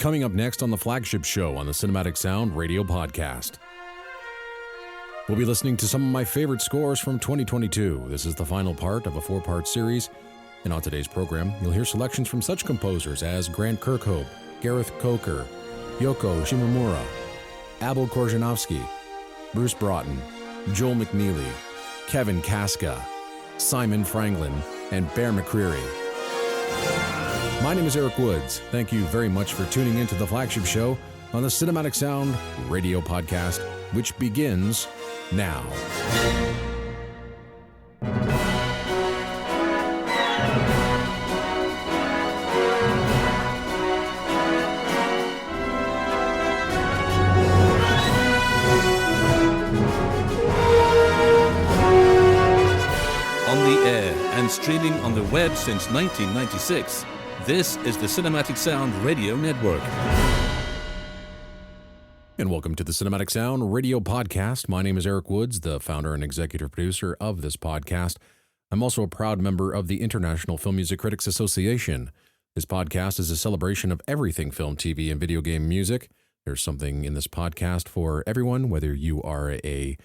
Coming up next on the FLAGSHIP SHOW on the Cinematic Sound Radio Podcast. We'll be listening to some of my favorite scores from 2022. This is the final part of a 4-part series. And on today's program, you'll hear selections from such composers as Grant Kirkhope, Gareth Coker, Yoko Shimomura, Abel Korzeniowski, Bruce Broughton, Joel Mcneely, Kevin Kaska, Simon Franglen, and Bear McCreary. My name is Erik Woods. Thank you very much for tuning into the FLAGSHIP SHOW on the Cinematic Sound Radio Podcast, which begins now. On the air and streaming on the web since 1996, this is the Cinematic Sound Radio Network. And welcome to the Cinematic Sound Radio Podcast. My name is Erik Woods, the founder and executive producer of this podcast. I'm also a proud member of the International Film Music Critics Association. This podcast is a celebration of everything film, TV, and video game music. There's something in this podcast for everyone, whether you are a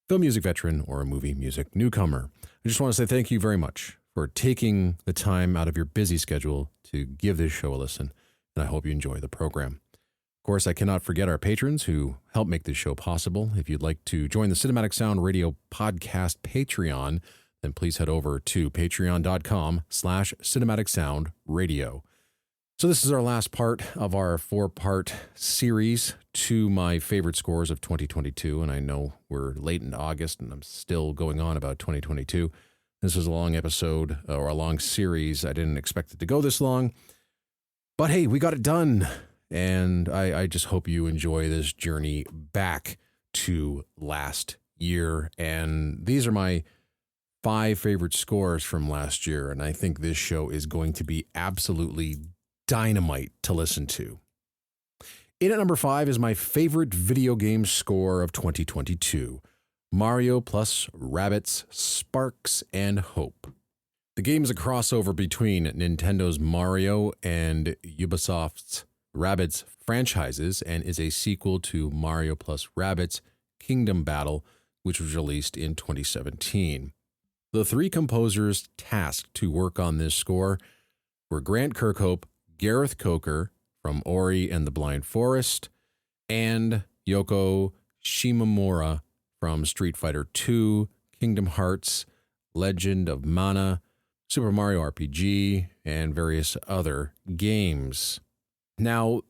film music veteran or a movie music newcomer. I just want to say thank you very much for taking the time out of your busy schedule to give this show a listen, and I hope you enjoy the program. Of course, I cannot forget our patrons who help make this show possible. If you'd like to join the Cinematic Sound Radio Podcast Patreon, then please head over to patreon.com/cinematicsoundradio. So this is our last part of our 4-part series to my favorite scores of 2022, and I know we're late in August, and I'm still going on about 2022. This is a long episode, or a long series. I didn't expect it to go this long, but hey, we got it done, and I just hope you enjoy this journey back to last year, and these are my 5 favorite scores from last year, and I think this show is going to be absolutely dynamite to listen to. In at number 5 is my favorite video game score of 2022, Mario plus Rabbids Sparks and Hope. The game is a crossover between Nintendo's Mario and Ubisoft's Rabbids franchises and is a sequel to Mario plus Rabbids Kingdom Battle, which was released in 2017. The 3 composers tasked to work on this score were Grant Kirkhope, Gareth Coker from Ori and the Blind Forest, and Yoko Shimomura from Street Fighter II, Kingdom Hearts, Legend of Mana, Super Mario RPG, and various other games. Now,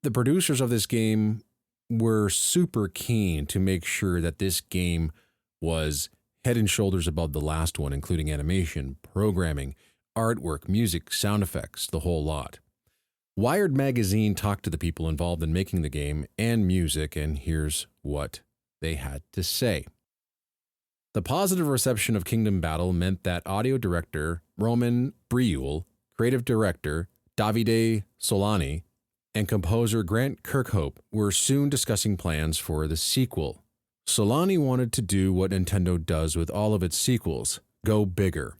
the producers of this game were super keen to make sure that this game was head and shoulders above the last one, including animation, programming, artwork, music, sound effects, the whole lot. Wired magazine talked to the people involved in making the game and music, and here's what they had to say. The positive reception of Kingdom Battle meant that audio director Roman Briule, creative director Davide Solani, and composer Grant Kirkhope were soon discussing plans for the sequel. Solani wanted to do what Nintendo does with all of its sequels, go bigger.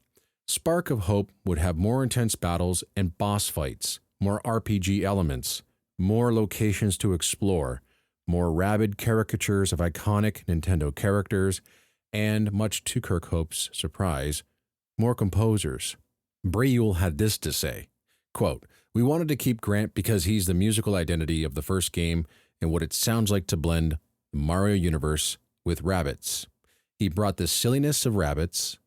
Spark of Hope would have more intense battles and boss fights, more RPG elements, more locations to explore, more rabid caricatures of iconic Nintendo characters, and, much to Kirkhope's surprise, more composers. Briule had this to say, quote, "We wanted to keep Grant because he's the musical identity of the first game and what it sounds like to blend the Mario universe with Rabbids. He brought the silliness of Rabbids,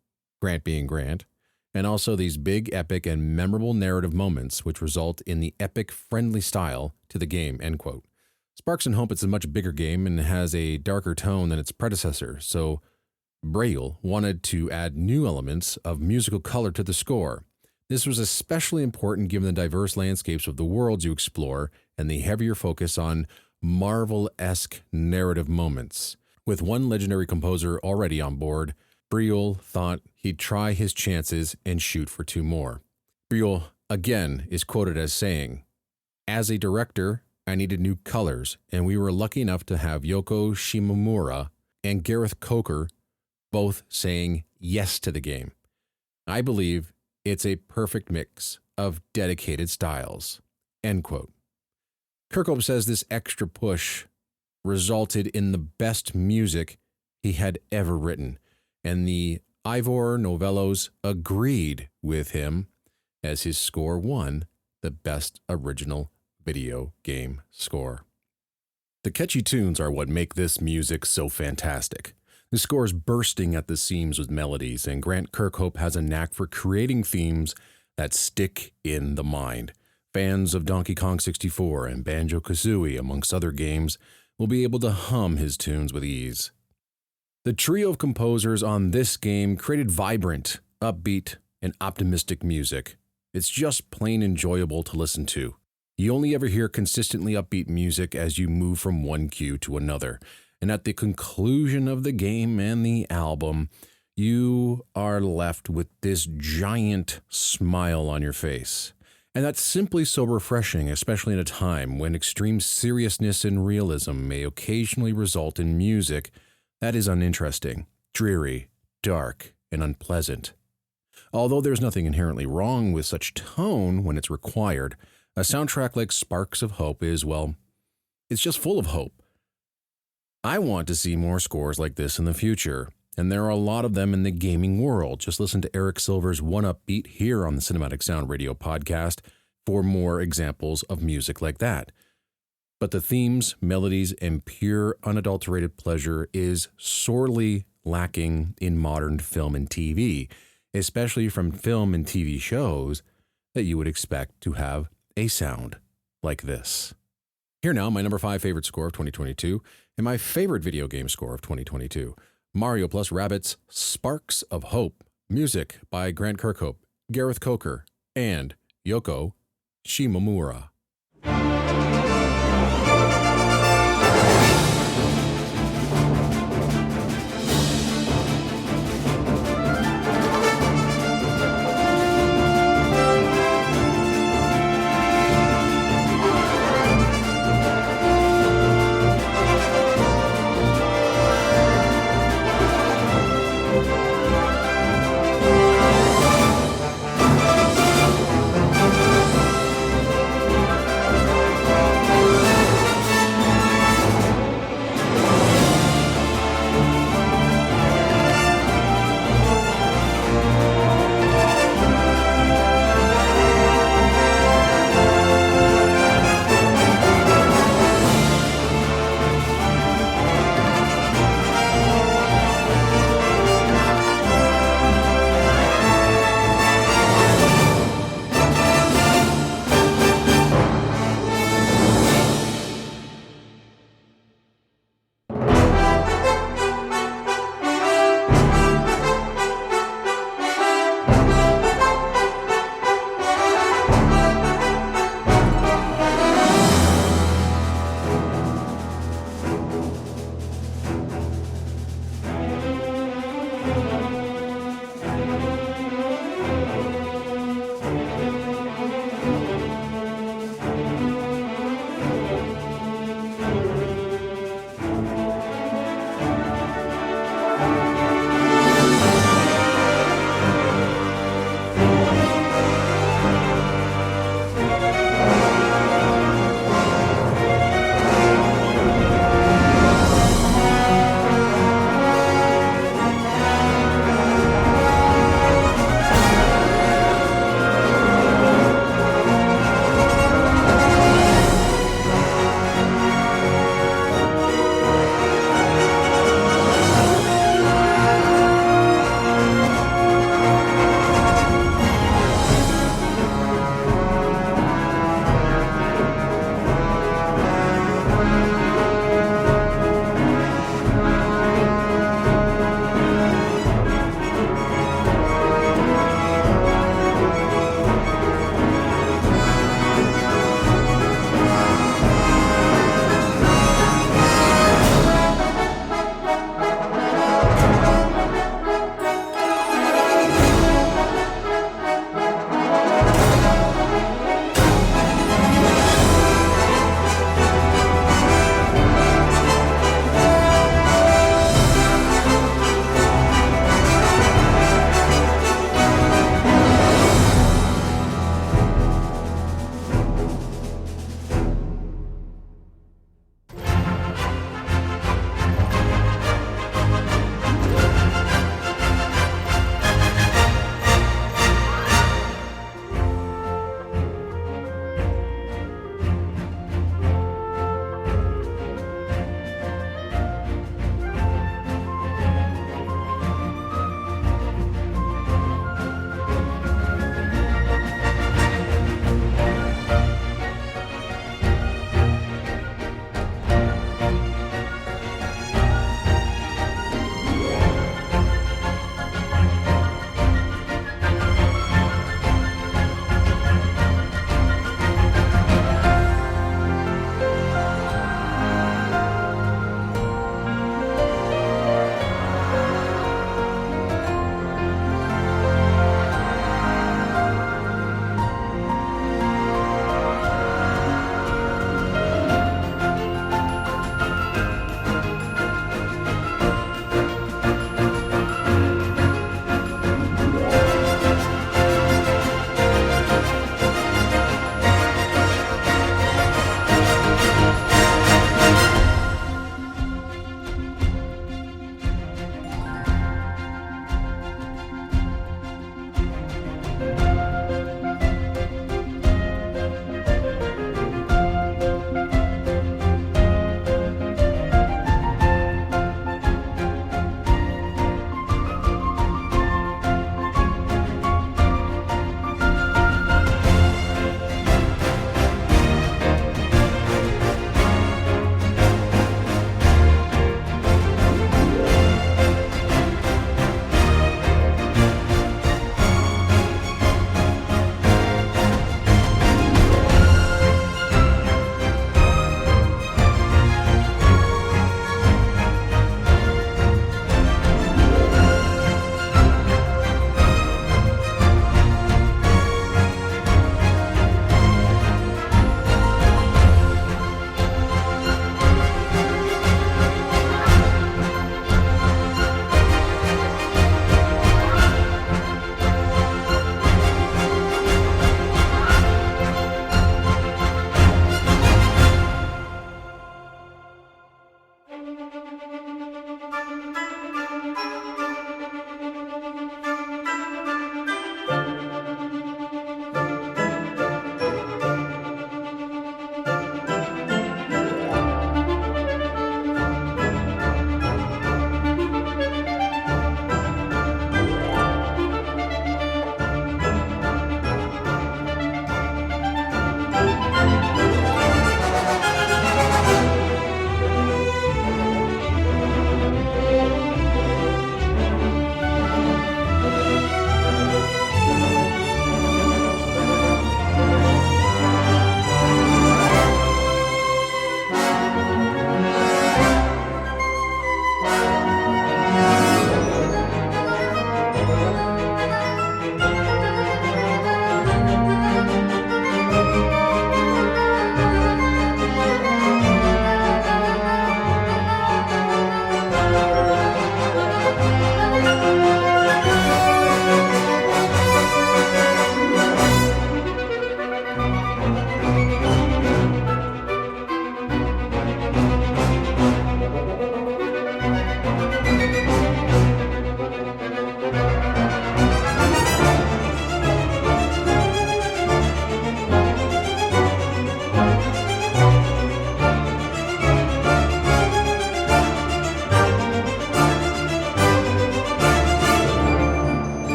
Grant being Grant, and also these big, epic, and memorable narrative moments which result in the epic, friendly style to the game," end quote. Sparks and Hope is a much bigger game and has a darker tone than its predecessor, so Briule wanted to add new elements of musical color to the score. This was especially important given the diverse landscapes of the worlds you explore and the heavier focus on Marvel-esque narrative moments. With one legendary composer already on board, Briule thought he'd try his chances and shoot for 2 more. Briule, again, is quoted as saying, "As a director, I needed new colors, and we were lucky enough to have Yoko Shimomura and Gareth Coker both saying yes to the game. I believe it's a perfect mix of dedicated styles," end quote. Kirkhope says this extra push resulted in the best music he had ever written, and the Ivor Novellos agreed with him as his score won the Best Original Video Game Score. The catchy tunes are what make this music so fantastic. The score is bursting at the seams with melodies, and Grant Kirkhope has a knack for creating themes that stick in the mind. Fans of Donkey Kong 64 and Banjo-Kazooie, amongst other games, will be able to hum his tunes with ease. The trio of composers on this game created vibrant, upbeat, and optimistic music. It's just plain enjoyable to listen to. You only ever hear consistently upbeat music as you move from one cue to another, and at the conclusion of the game and the album, you are left with this giant smile on your face. And that's simply so refreshing, especially in a time when extreme seriousness and realism may occasionally result in music that is uninteresting, dreary, dark, and unpleasant. Although there's nothing inherently wrong with such tone when it's required, a soundtrack like Sparks of Hope is, well, it's just full of hope. I want to see more scores like this in the future, and there are a lot of them in the gaming world. Just listen to Eric Silver's One Upbeat here on the Cinematic Sound Radio podcast for more examples of music like that. But the themes, melodies, and pure unadulterated pleasure is sorely lacking in modern film and TV, especially from film and TV shows that you would expect to have a sound like this. Here now, my number 5 favorite score of 2022 and my favorite video game score of 2022, Mario plus Rabbids Sparks of Hope, music by Grant Kirkhope, Gareth Coker, and Yoko Shimomura.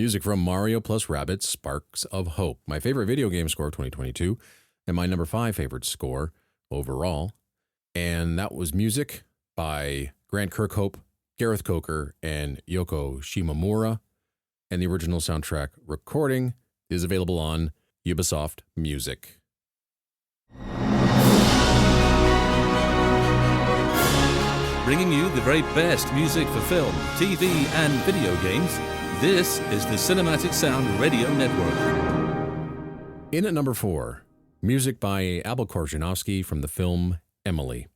Music from Mario plus Rabbids Sparks of Hope, my favorite video game score of 2022, and my number 5 favorite score overall. And that was music by Grant Kirkhope, Gareth Coker, and Yoko Shimomura. And the original soundtrack recording is available on Ubisoft Music. Bringing you the very best music for film, TV, and video games, this is the Cinematic Sound Radio Network. In at number 4, music by Abel Korzeniowski from the film Emily.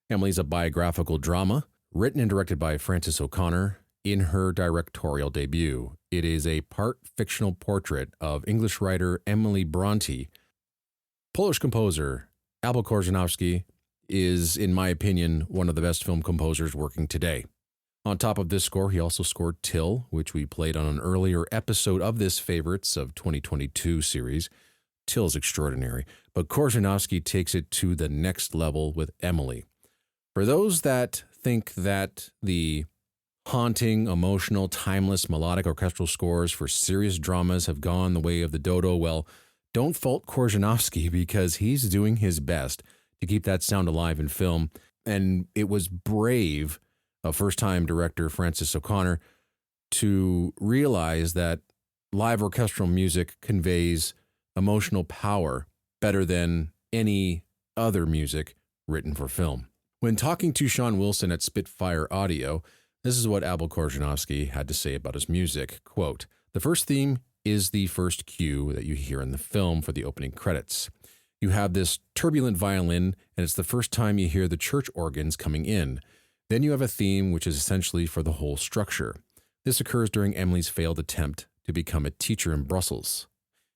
Emily's a biographical drama written and directed by Frances O'Connor in her directorial debut. It is a part fictional portrait of English writer Emily Bronte. Polish composer Abel Korzeniowski is, in my opinion, one of the best film composers working today. On top of this score, he also scored Till, which we played on an earlier episode of this Favorites of 2022 series. Till's extraordinary, but Korzeniowski takes it to the next level with Emily. For those that think that the haunting, emotional, timeless, melodic orchestral scores for serious dramas have gone the way of the dodo, well, don't fault Korzeniowski because he's doing his best to keep that sound alive in film, and it was brave of first-time director Frances O'Connor to realize that live orchestral music conveys emotional power better than any other music written for film. When talking to Sean Wilson at Spitfire Audio, this is what Abel Korzeniowski had to say about his music. Quote, "The first theme is the first cue that you hear in the film for the opening credits. You have this turbulent violin, and it's the first time you hear the church organs coming in. Then you have a theme which is essentially for the whole structure. This occurs during Emily's failed attempt to become a teacher in Brussels.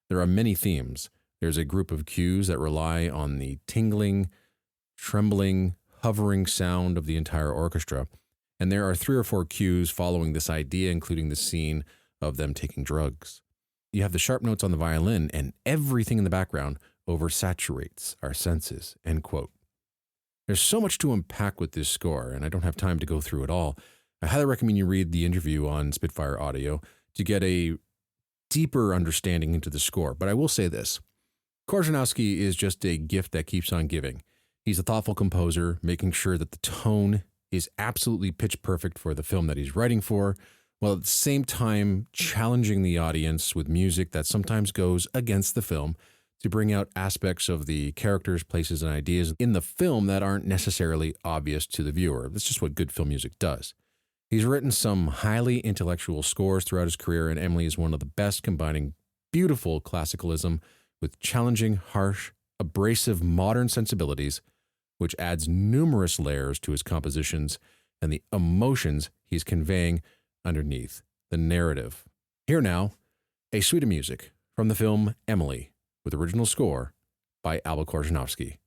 There are many themes. There's a group of cues that rely on the tingling, trembling, hovering sound of the entire orchestra. And there are 3 or 4 cues following this idea, including the scene of them taking drugs. You have the sharp notes on the violin, and everything in the background oversaturates our senses," end quote. There's so much to unpack with this score, and I don't have time to go through it all. I highly recommend you read the interview on Spitfire Audio to get a deeper understanding into the score. But I will say this. Korzeniowski is just a gift that keeps on giving. He's a thoughtful composer, making sure that the tone is absolutely pitch perfect for the film that he's writing for, while at the same time challenging the audience with music that sometimes goes against the film to bring out aspects of the characters, places, and ideas in the film that aren't necessarily obvious to the viewer. That's just what good film music does. He's written some highly intellectual scores throughout his career, and Emily is one of the best, combining beautiful classicalism with challenging, harsh, abrasive modern sensibilities, which adds numerous layers to his compositions and the emotions he's conveying underneath the narrative. Here now, a suite of music from the film Emily, with original score by Abel Korzeniowski.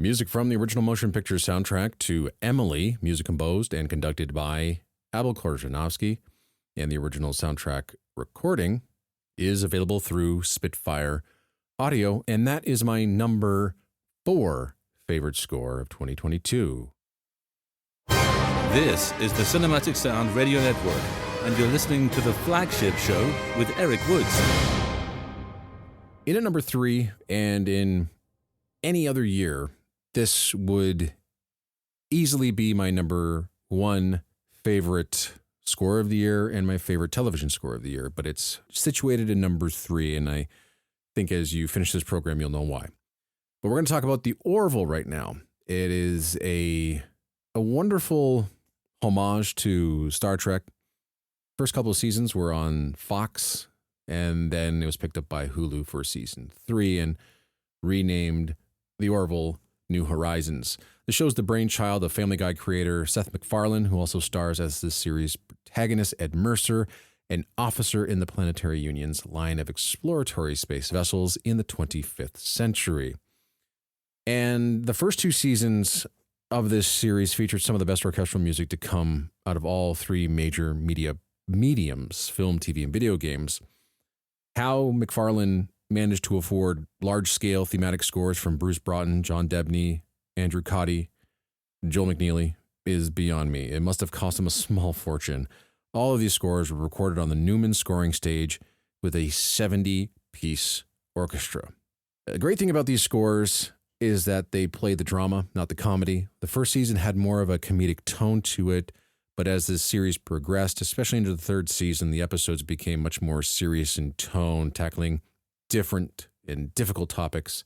Music from the original motion picture soundtrack to Emily, music composed and conducted by Abel Korzeniowski, and the original soundtrack recording is available through Spitfire Audio, and that is my number 4 favorite score of 2022. This is the Cinematic Sound Radio Network, and you're listening to the Flagship Show with Erik Woods. In at number 3, and in any other year, this would easily be my number 1 favorite score of the year and my favorite television score of the year, but it's situated in number 3, and I think as you finish this program, you'll know why. But we're going to talk about The Orville right now. It is a wonderful homage to Star Trek. First couple of seasons were on Fox, and then it was picked up by Hulu for season 3 and renamed The Orville New Horizons. The show's the brainchild of Family Guy creator Seth MacFarlane, who also stars as this series' protagonist Ed Mercer, an officer in the Planetary Union's line of exploratory space vessels in the 25th century. And the first 2 seasons of this series featured some of the best orchestral music to come out of all 3 major mediums, film, TV, and video games. How MacFarlane managed to afford large-scale thematic scores from Bruce Broughton, John Debney, Andrew Cotty, Joel McNeely is beyond me. It must have cost him a small fortune. All of these scores were recorded on the Newman scoring stage with a 70-piece orchestra. The great thing about these scores is that they play the drama, not the comedy. The first season had more of a comedic tone to it, but as this series progressed, especially into the 3rd season, the episodes became much more serious in tone, tackling different and difficult topics,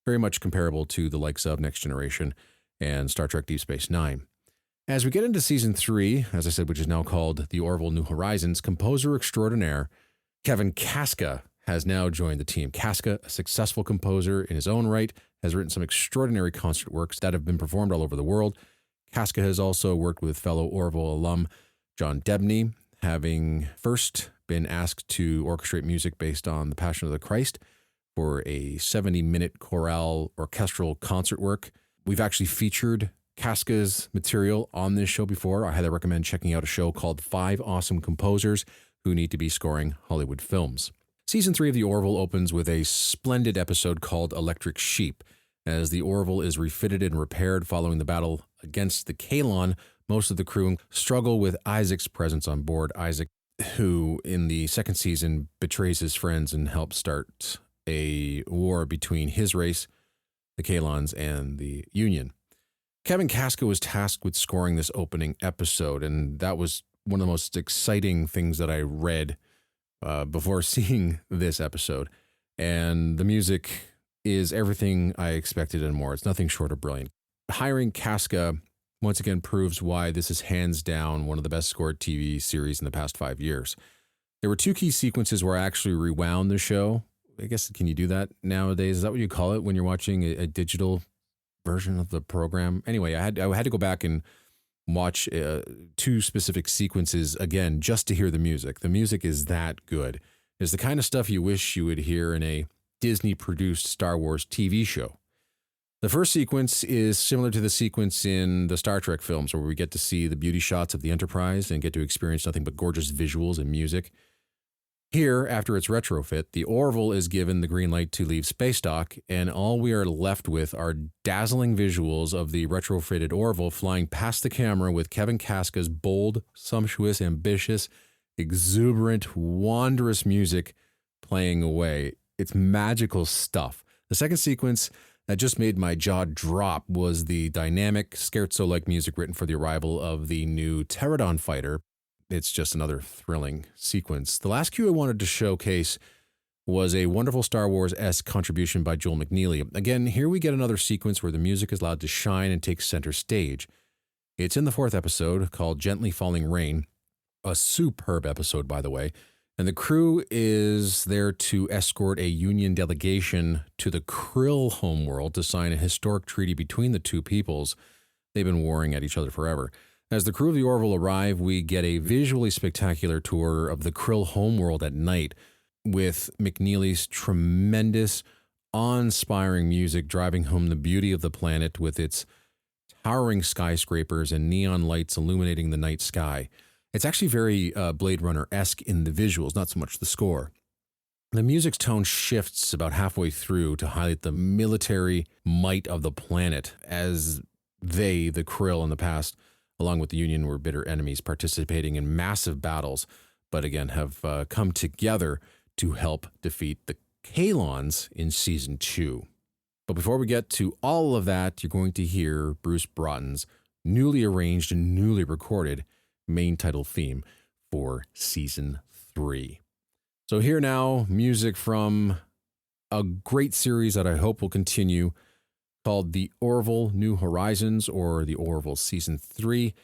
very much comparable to the likes of Next Generation and Star Trek Deep Space Nine. As we get into season 3, as I said, which is now called The Orville New Horizons, composer extraordinaire Kevin Kaska has now joined the team. Kaska, a successful composer in his own right, has written some extraordinary concert works that have been performed all over the world. Kaska has also worked with fellow Orville alum John Debney, having first been asked to orchestrate music based on The Passion of the Christ for a 70-minute chorale orchestral concert work. We've actually featured Kaska's material on this show before. I highly recommend checking out a show called 5 Awesome Composers Who Need to Be Scoring Hollywood Films. Season 3 of The Orville opens with a splendid episode called Electric Sheep. As the Orville is refitted and repaired following the battle against the Kalon, most of the crew struggle with Isaac's presence on board. Isaac, who in the 2nd season betrays his friends and helps start a war between his race, the Kalons, and the Union. Kevin Kaska was tasked with scoring this opening episode, and that was one of the most exciting things that I read before seeing this episode. And the music is everything I expected and more. It's nothing short of brilliant. Hiring Kaska once again proves why this is hands down one of the best scored TV series in the past 5 years. There were 2 key sequences where I actually rewound the show. I guess, can you do that nowadays? Is that what you call it when you're watching a digital version of the program? Anyway, I had to go back and watch 2 specific sequences again just to hear the music. The music is that good. It's the kind of stuff you wish you would hear in a Disney-produced Star Wars TV show. The first sequence is similar to the sequence in the Star Trek films, where we get to see the beauty shots of the Enterprise and get to experience nothing but gorgeous visuals and music. Here, after its retrofit, the Orville is given the green light to leave space dock, and all we are left with are dazzling visuals of the retrofitted Orville flying past the camera with Kevin Kaska's bold, sumptuous, ambitious, exuberant, wondrous music playing away. It's magical stuff. The second sequence that just made my jaw drop was the dynamic, scherzo-like music written for the arrival of the new Pterodon fighter. It's just another thrilling sequence. The last cue I wanted to showcase was a wonderful Star Wars-esque contribution by Joel McNeely. Again, here we get another sequence where the music is allowed to shine and take center stage. It's in the 4th episode called Gently Falling Rain, a superb episode, by the way. And the crew is there to escort a Union delegation to the Krill homeworld to sign a historic treaty between the 2 peoples. They've been warring at each other forever. As the crew of the Orville arrive, we get a visually spectacular tour of the Krill homeworld at night with McNeely's tremendous awe-inspiring music driving home the beauty of the planet with its towering skyscrapers and neon lights illuminating the night sky. It's actually very Blade Runner-esque in the visuals, not so much the score. The music's tone shifts about halfway through to highlight the military might of the planet as they, the Krill in the past, along with the Union, were bitter enemies participating in massive battles, but again have come together to help defeat the Kalons in Season 2. But before we get to all of that, you're going to hear Bruce Broughton's newly arranged and newly recorded main title theme for Season 3. So here now, music from a great series that I hope will continue called The Orville New Horizons, or The Orville Season 3.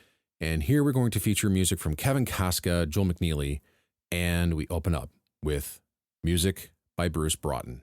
And here we're going to feature music from Kevin Kaska, Joel Mcneely, and we open up with music by Bruce Broughton.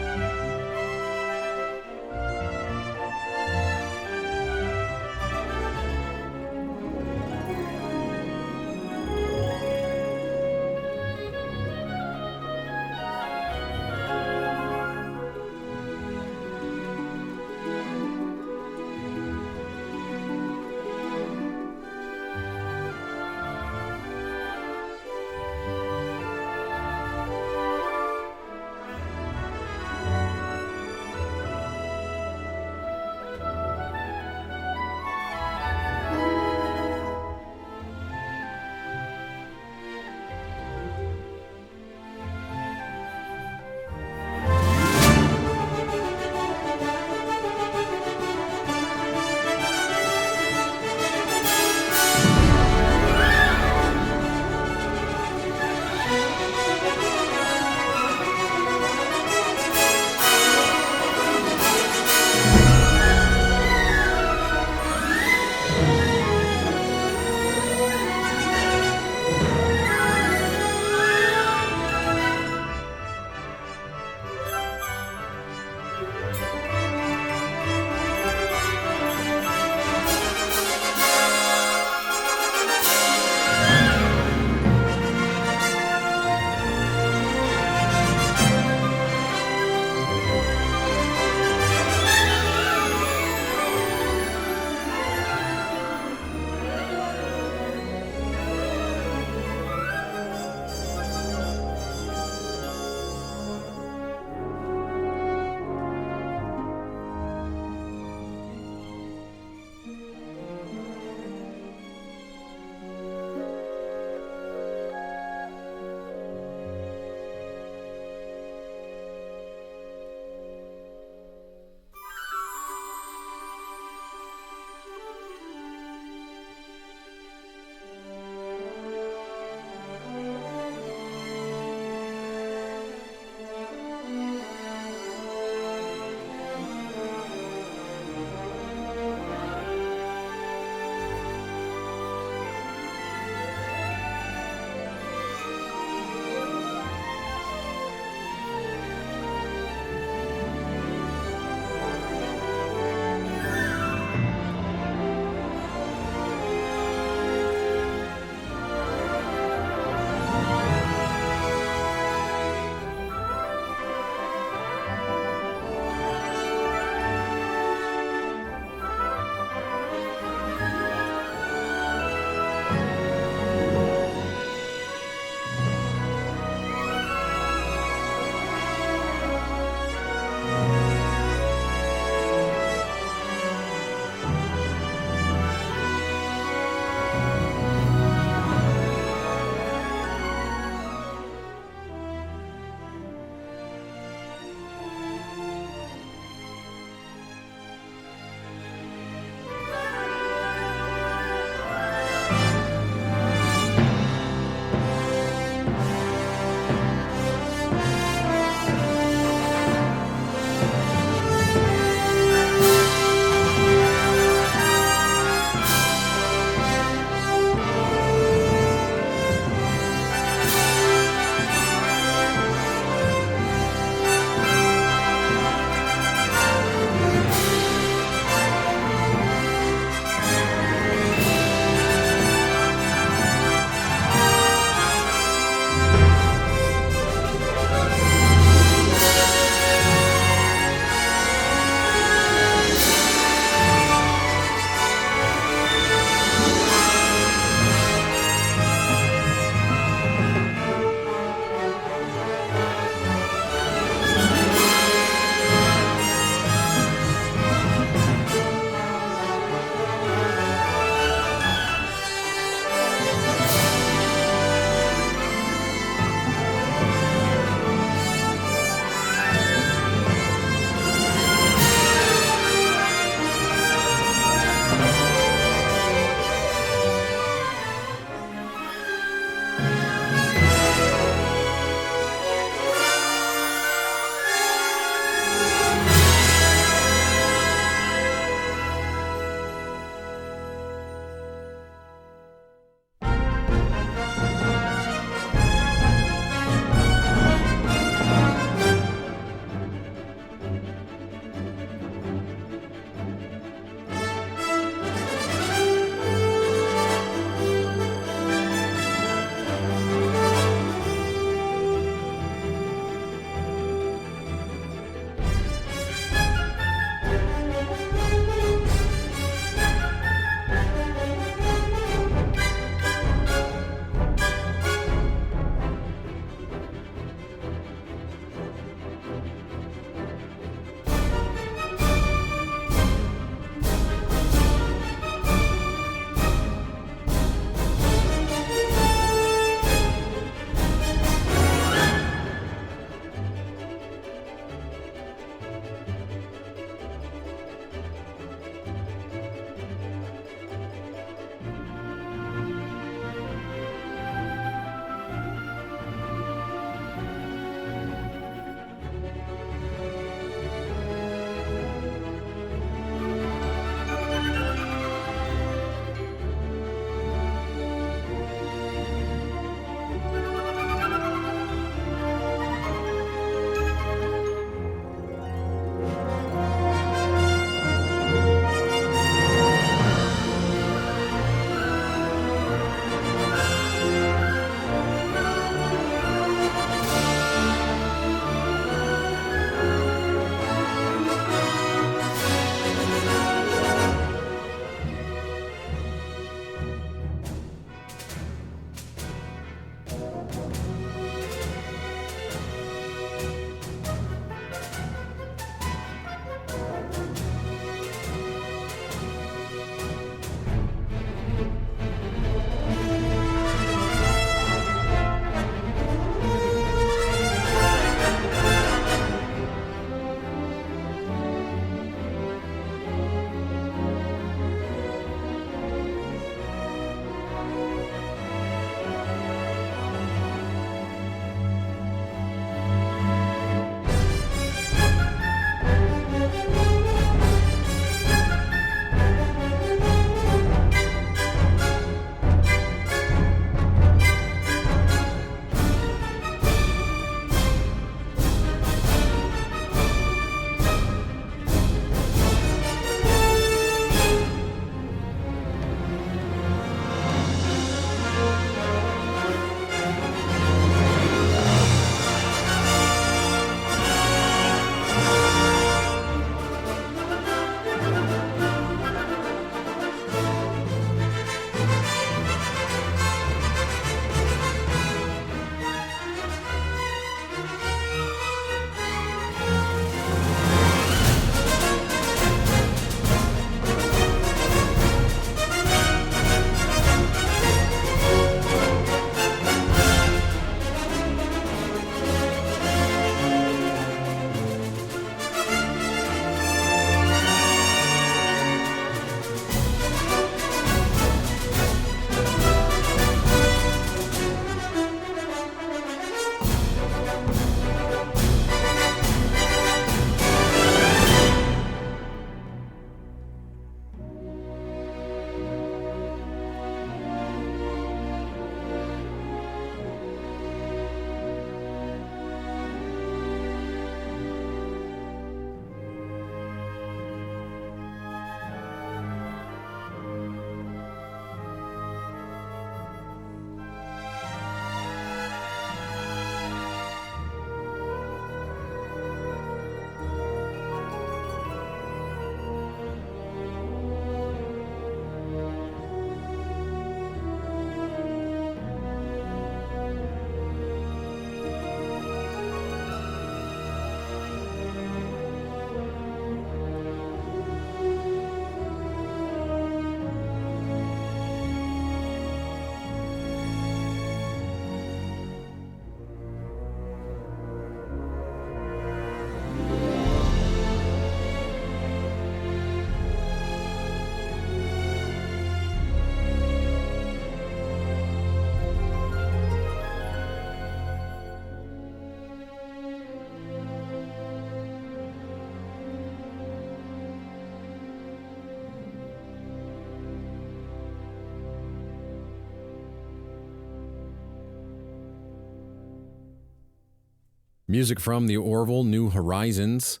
Music from the Orville New Horizons,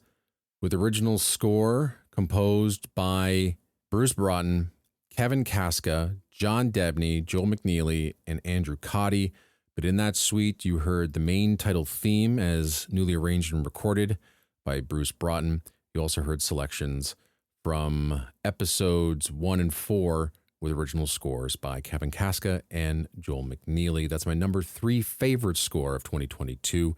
with original score composed by Bruce Broughton, Kevin Kaska, John Debney, Joel McNeely, and Andrew Cotty. But in that suite, you heard the main title theme as newly arranged and recorded by Bruce Broughton. You also heard selections from episodes 1 and 4 with original scores by Kevin Kaska and Joel McNeely. That's my number 3 favorite score of 2022.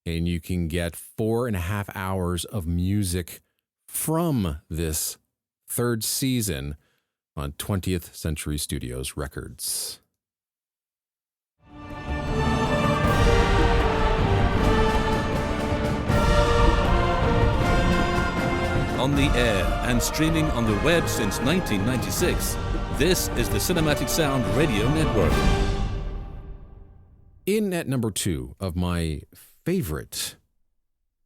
And you can get 4.5 hours of music from this third season on 20th Century Studios Records. On the air and streaming on the web since 1996, this is the Cinematic Sound Radio Network. In at number 2 of my favorite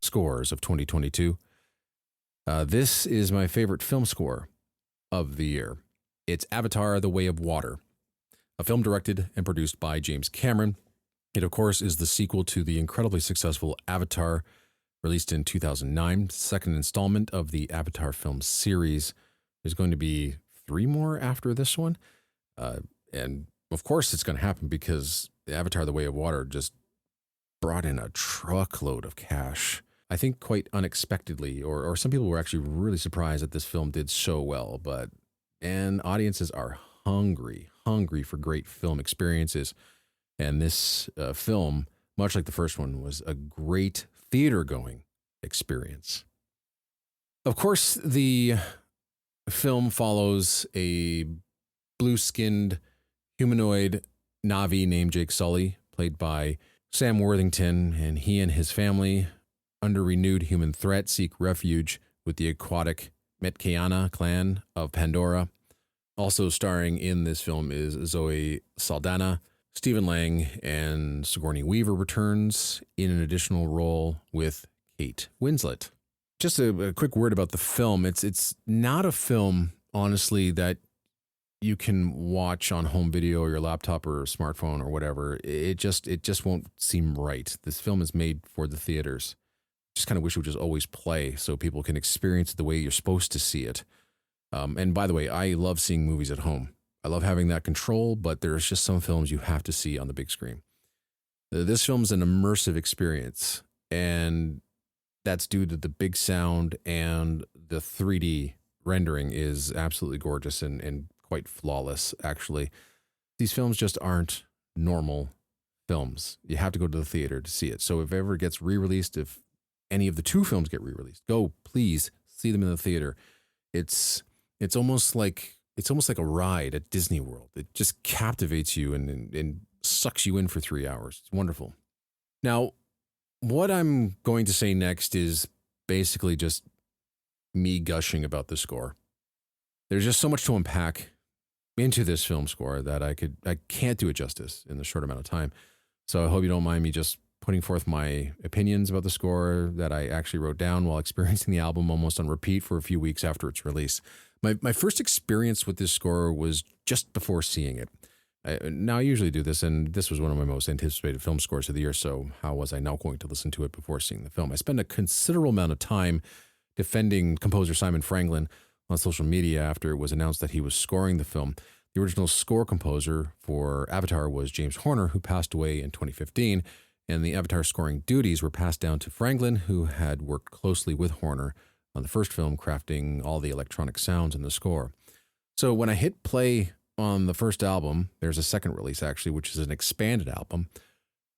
scores of 2022, this is my favorite film score of the year. It's Avatar: The Way of Water, a film directed and produced by James Cameron. It, of course, is the sequel to the incredibly successful Avatar, released in 2009, second installment of the Avatar film series. There's going to be 3 more after this one. And, of course, it's going to happen because Avatar: The Way of Water just brought in a truckload of cash. I think quite unexpectedly, or some people were actually really surprised that this film did so well, and audiences are hungry for great film experiences. And this film, much like the first one, was a great theater-going experience. Of course, the film follows a blue-skinned humanoid Na'vi named Jake Sully, played by Sam Worthington, and he and his family, under renewed human threat, seek refuge with the aquatic Metcalfe clan of Pandora. Also starring in this film is Zoe Saldana. Stephen Lang and Sigourney Weaver returns in an additional role with Kate Winslet. Just a quick word about the film. It's not a film, honestly, that you can watch on home video or your laptop or smartphone or whatever. It just won't seem right. This film is made for the theaters. Just kind of wish it would just always play so people can experience it the way you're supposed to see it. And by the way, I love seeing movies at home. I love having that control, but there's just some films you have to see on the big screen. This film's an immersive experience, and that's due to the big sound, and the 3D rendering is absolutely gorgeous and quite flawless, actually. These films just aren't normal films. You have to go to the theater to see it. So if it ever gets re-released, if any of the 2 films get re-released, go, please, see them in the theater. It's almost like a ride at Disney World. It just captivates you and sucks you in for 3 hours. It's wonderful. Now, what I'm going to say next is basically just me gushing about the score. There's just so much to unpack into this film score that I can't do it justice in the short amount of time. So I hope you don't mind me just putting forth my opinions about the score that I actually wrote down while experiencing the album almost on repeat for a few weeks after its release. My first experience with this score was just before seeing it. Now, I usually do this, and this was one of my most anticipated film scores of the year, so how was I now going to listen to it before seeing the film? I spent a considerable amount of time defending composer Simon Franglen on social media after it was announced that he was scoring the film. The original score composer for Avatar was James Horner, who passed away in 2015, and the Avatar scoring duties were passed down to Franglen, who had worked closely with Horner on the first film, crafting all the electronic sounds in the score. So when I hit play on the first album, there's a second release actually, which is an expanded album,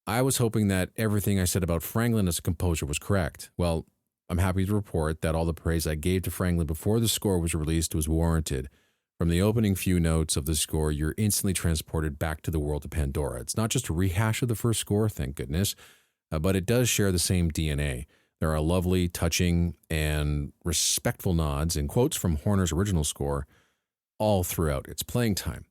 I was hoping that everything I said about Franglen as a composer was correct. Well, I'm happy to report that all the praise I gave to Franglen before the score was released was warranted. From the opening few notes of the score, you're instantly transported back to the world of Pandora. It's not just a rehash of the first score, thank goodness, but it does share the same DNA. There are lovely, touching, and respectful nods and quotes from Horner's original score all throughout its playing time.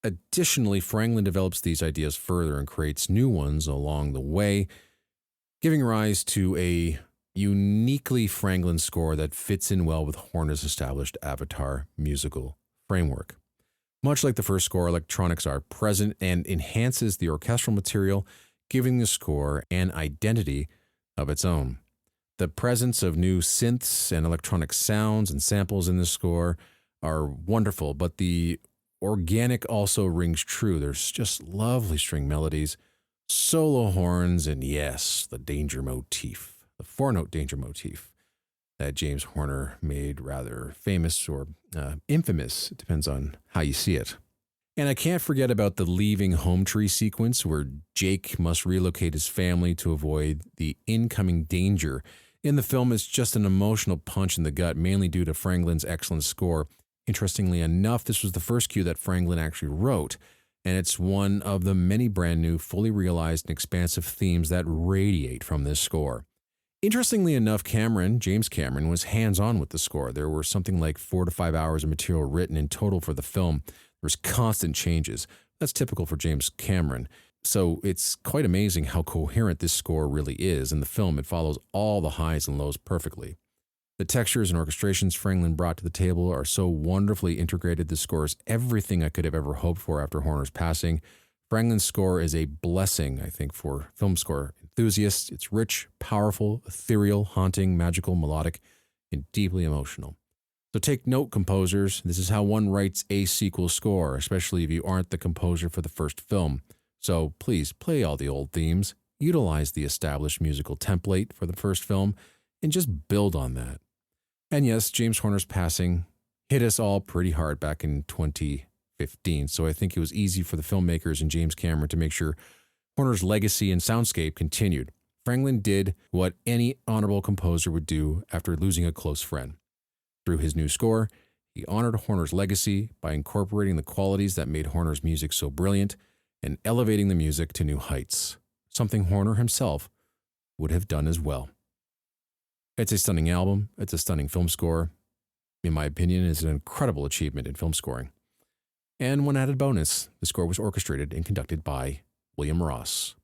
Additionally, Franglen develops these ideas further and creates new ones along the way, giving rise to a uniquely Franglen score that fits in well with Horner's established Avatar musical framework. Much like the first score, electronics are present and enhances the orchestral material, giving the score an identity of its own. The presence of new synths and electronic sounds and samples in the score are wonderful, but the organic also rings true. There's just lovely string melodies, solo horns, and yes, the danger motif, the 4-note danger motif that James Horner made rather famous or infamous. It depends on how you see it. And I can't forget about the leaving home tree sequence where Jake must relocate his family to avoid the incoming danger. In the film, it's just an emotional punch in the gut, mainly due to Franglen's excellent score. Interestingly enough, this was the first cue that Franglen actually wrote, and it's one of the many brand new, fully realized and expansive themes that radiate from this score. Interestingly enough, James Cameron, was hands-on with the score. There were something like 4 to 5 hours of material written in total for the film. There was constant changes. That's typical for James Cameron. So it's quite amazing how coherent this score really is. In the film, it follows all the highs and lows perfectly. The textures and orchestrations Franglen brought to the table are so wonderfully integrated. The score is everything I could have ever hoped for after Horner's passing. Franglen's score is a blessing, I think, for film score enthusiasts. It's rich, powerful, ethereal, haunting, magical, melodic, and deeply emotional. So take note, composers. This is how one writes a sequel score, especially if you aren't the composer for the first film. So please play all the old themes, utilize the established musical template for the first film, and just build on that. And yes, James Horner's passing hit us all pretty hard back in 2015, so I think it was easy for the filmmakers and James Cameron to make sure Horner's legacy and soundscape continued. Franglen did what any honorable composer would do after losing a close friend. Through his new score, he honored Horner's legacy by incorporating the qualities that made Horner's music so brilliant and elevating the music to new heights, something Horner himself would have done as well. It's a stunning album. It's a stunning film score. In my opinion, it's an incredible achievement in film scoring. And one added bonus, the score was orchestrated and conducted by William Ross.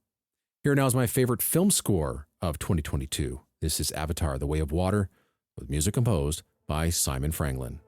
Here now is my favorite film score of 2022. This is Avatar: The Way of Water, with music composed by Simon Franglen.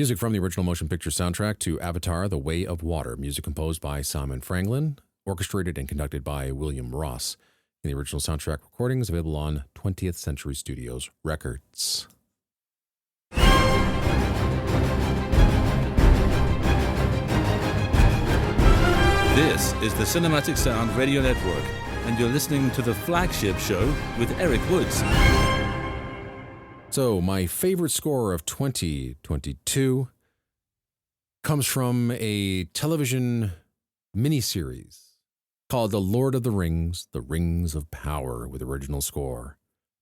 Music from the original motion picture soundtrack to Avatar: The Way of Water. Music composed by Simon Franglen, orchestrated and conducted by William Ross. The original soundtrack recording is available on 20th Century Studios Records. This is the Cinematic Sound Radio Network, and you're listening to the Flagship Show with Erik Woods. So, my favorite score of 2022 comes from a television miniseries called The Lord of the Rings, The Rings of Power, with original score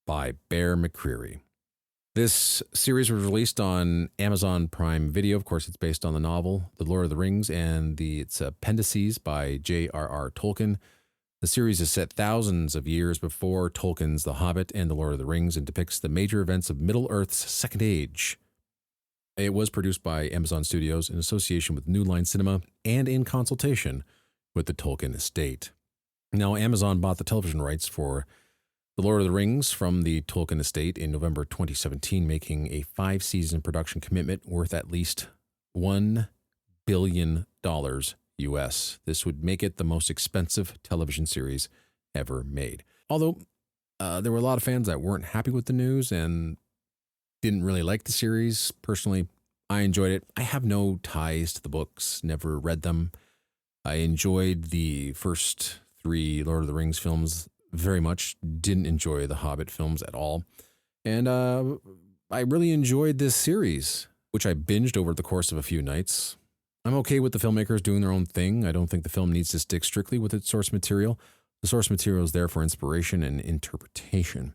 by Bear McCreary. This series was released on Amazon Prime Video. Of course, it's based on the novel The Lord of the Rings and its appendices by J.R.R. Tolkien. The series is set thousands of years before Tolkien's The Hobbit and The Lord of the Rings and depicts the major events of Middle-earth's Second Age. It was produced by Amazon Studios in association with New Line Cinema and in consultation with the Tolkien estate. Now, Amazon bought the television rights for The Lord of the Rings from the Tolkien estate in November 2017, making a 5-season production commitment worth at least $1 billion US. This would make it the most expensive television series ever made. Although there were a lot of fans that weren't happy with the news and didn't really like the series. Personally, I enjoyed it. I have no ties to the books, never read them. I enjoyed the first 3 Lord of the Rings films very much. Didn't enjoy the Hobbit films at all. And I really enjoyed this series, which I binged over the course of a few nights. I'm okay with the filmmakers doing their own thing. I don't think the film needs to stick strictly with its source material. The source material is there for inspiration and interpretation.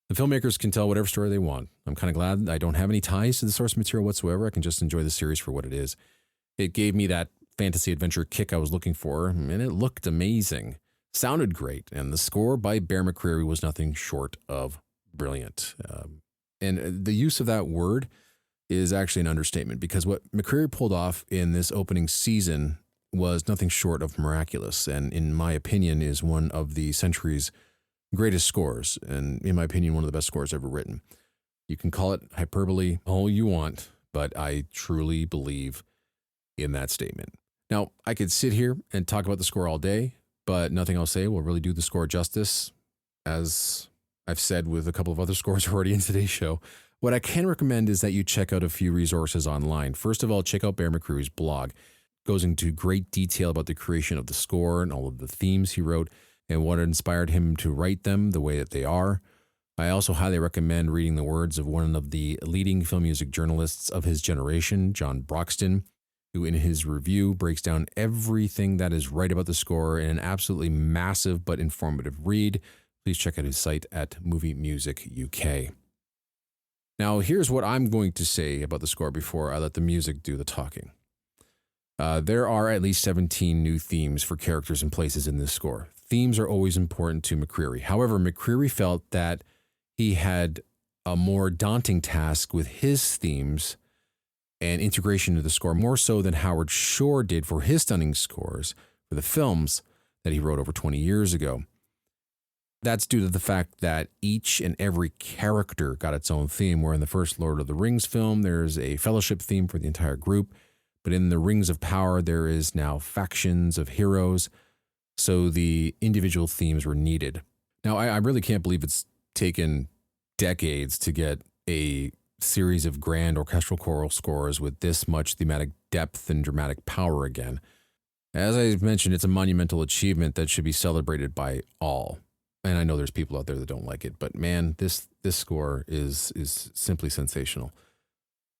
The filmmakers can tell whatever story they want. I'm kind of glad I don't have any ties to the source material whatsoever. I can just enjoy the series for what it is. It gave me that fantasy adventure kick I was looking for, and it looked amazing. Sounded great, and the score by Bear McCreary was nothing short of brilliant. And the use of that word is actually an understatement, because what McCreary pulled off in this opening season was nothing short of miraculous, and in my opinion is one of the century's greatest scores, and in my opinion one of the best scores ever written. You can call it hyperbole all you want, but I truly believe in that statement. Now, I could sit here and talk about the score all day, but nothing I'll say will really do the score justice, as I've said with a couple of other scores already in today's show. What I can recommend is that you check out a few resources online. First of all, check out Bear McCreary's blog. It goes into great detail about the creation of the score and all of the themes he wrote and what inspired him to write them the way that they are. I also highly recommend reading the words of one of the leading film music journalists of his generation, John Broxton, who in his review breaks down everything that is right about the score in an absolutely massive but informative read. Please check out his site at Movie Music UK. Now, here's what I'm going to say about the score before I let the music do the talking. There are at least 17 new themes for characters and places in this score. Themes are always important to McCreary. However, McCreary felt that he had a more daunting task with his themes and integration into the score, more so than Howard Shore did for his stunning scores for the films that he wrote over 20 years ago. That's due to the fact that each and every character got its own theme, where in the first Lord of the Rings film, there's a fellowship theme for the entire group. But in the Rings of Power, there is now factions of heroes. So the individual themes were needed. Now, I really can't believe it's taken decades to get a series of grand orchestral choral scores with this much thematic depth and dramatic power again. As I mentioned, it's a monumental achievement that should be celebrated by all. And I know there's people out there that don't like it, but man, this score is simply sensational.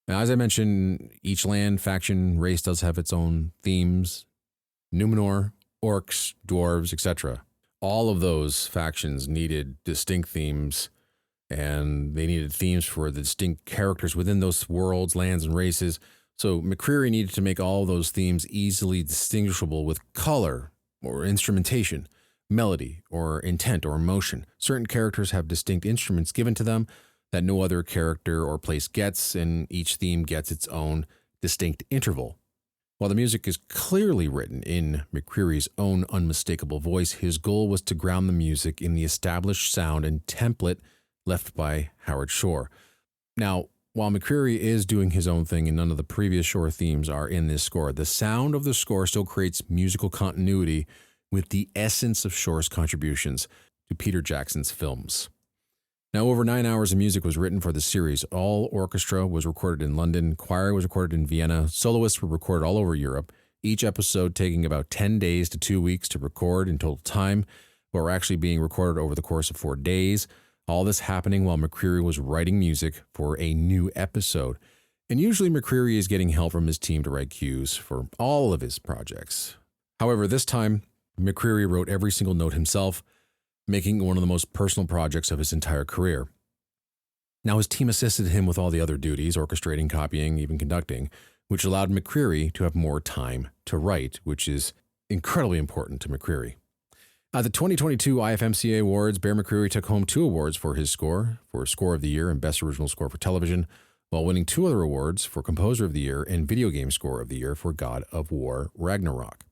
Now, as I mentioned, each land, faction, race does have its own themes. Numenor, orcs, dwarves, etc. All of those factions needed distinct themes, and they needed themes for the distinct characters within those worlds, lands, and races. So McCreary needed to make all of those themes easily distinguishable with color or instrumentation, melody or intent or emotion. Certain characters have distinct instruments given to them that no other character or place gets, and each theme gets its own distinct interval. While the music is clearly written in McCreary's own unmistakable voice, his goal was to ground the music in the established sound and template left by Howard Shore. Now, while McCreary is doing his own thing and none of the previous Shore themes are in this score, the sound of the score still creates musical continuity with the essence of Shore's contributions to Peter Jackson's films. Now, over 9 hours of music was written for the series. All orchestra was recorded in London, choir was recorded in Vienna, soloists were recorded all over Europe, each episode taking about 10 days to 2 weeks to record in total time, but were actually being recorded over the course of 4 days. All this happening while McCreary was writing music for a new episode. And usually McCreary is getting help from his team to write cues for all of his projects. However, this time, McCreary wrote every single note himself, making it one of the most personal projects of his entire career. Now, his team assisted him with all the other duties, orchestrating, copying, even conducting, which allowed McCreary to have more time to write, which is incredibly important to McCreary. At the 2022 IFMCA Awards, Bear McCreary took home 2 awards for his score, for Score of the Year and Best Original Score for Television, while winning 2 other awards for Composer of the Year and Video Game Score of the Year for God of War Ragnarok.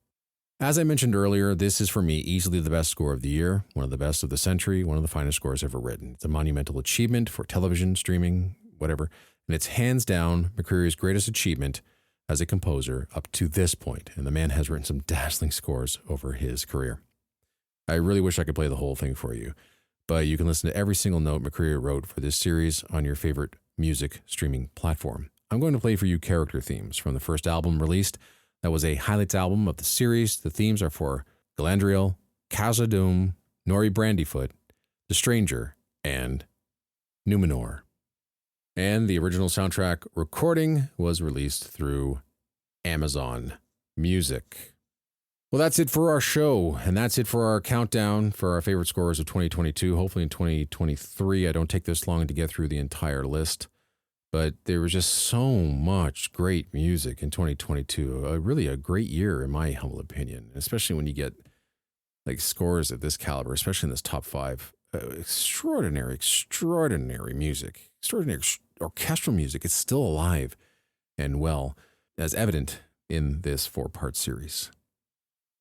As I mentioned earlier, this is for me easily the best score of the year, one of the best of the century, one of the finest scores ever written. It's a monumental achievement for television, streaming, whatever, and it's hands down McCreary's greatest achievement as a composer up to this point, and the man has written some dazzling scores over his career. I really wish I could play the whole thing for you, but you can listen to every single note McCreary wrote for this series on your favorite music streaming platform. I'm going to play for you character themes from the first album released. That was a highlights album of the series. The themes are for Galadriel, Khazad-dûm, Nori Brandyfoot, The Stranger, and Numenor. And the original soundtrack recording was released through Amazon Music. Well, that's it for our show, and that's it for our countdown for our favorite scores of 2022. Hopefully in 2023, I don't take this long to get through the entire list. But there was just so much great music in 2022. Really a great year, in my humble opinion, especially when you get like scores of this caliber, especially in this top 5. Extraordinary music, extraordinary orchestral music. It's still alive and well, as evident in this 4-part series.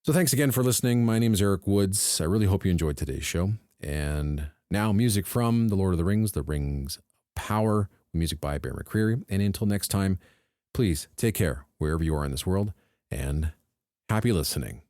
So thanks again for listening. My name is Erik Woods. I really hope you enjoyed today's show. And now music from The Lord of the Rings of Power, music by Bear McCreary. And until next time, please take care wherever you are in this world, and happy listening.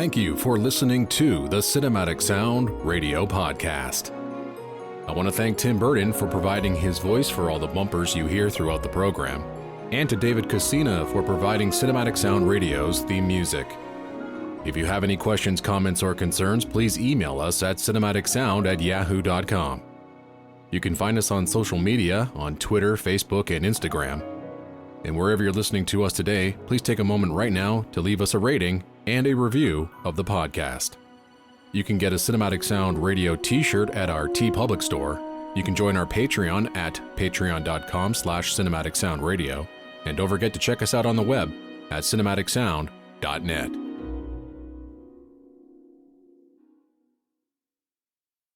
Thank you for listening to the Cinematic Sound Radio Podcast. I want to thank Tim Burton for providing his voice for all the bumpers you hear throughout the program, and to David Coscina for providing Cinematic Sound Radio's theme music. If you have any questions, comments, or concerns, please email us at cinematicsound@yahoo.com. You can find us on social media on Twitter, Facebook, and Instagram. And wherever you're listening to us today, please take a moment right now to leave us a rating and a review of the podcast. You can get a Cinematic Sound Radio t-shirt at our TeePublic store. You can join our Patreon at patreon.com/cinematicsoundradio. And don't forget to check us out on the web at cinematicsound.net.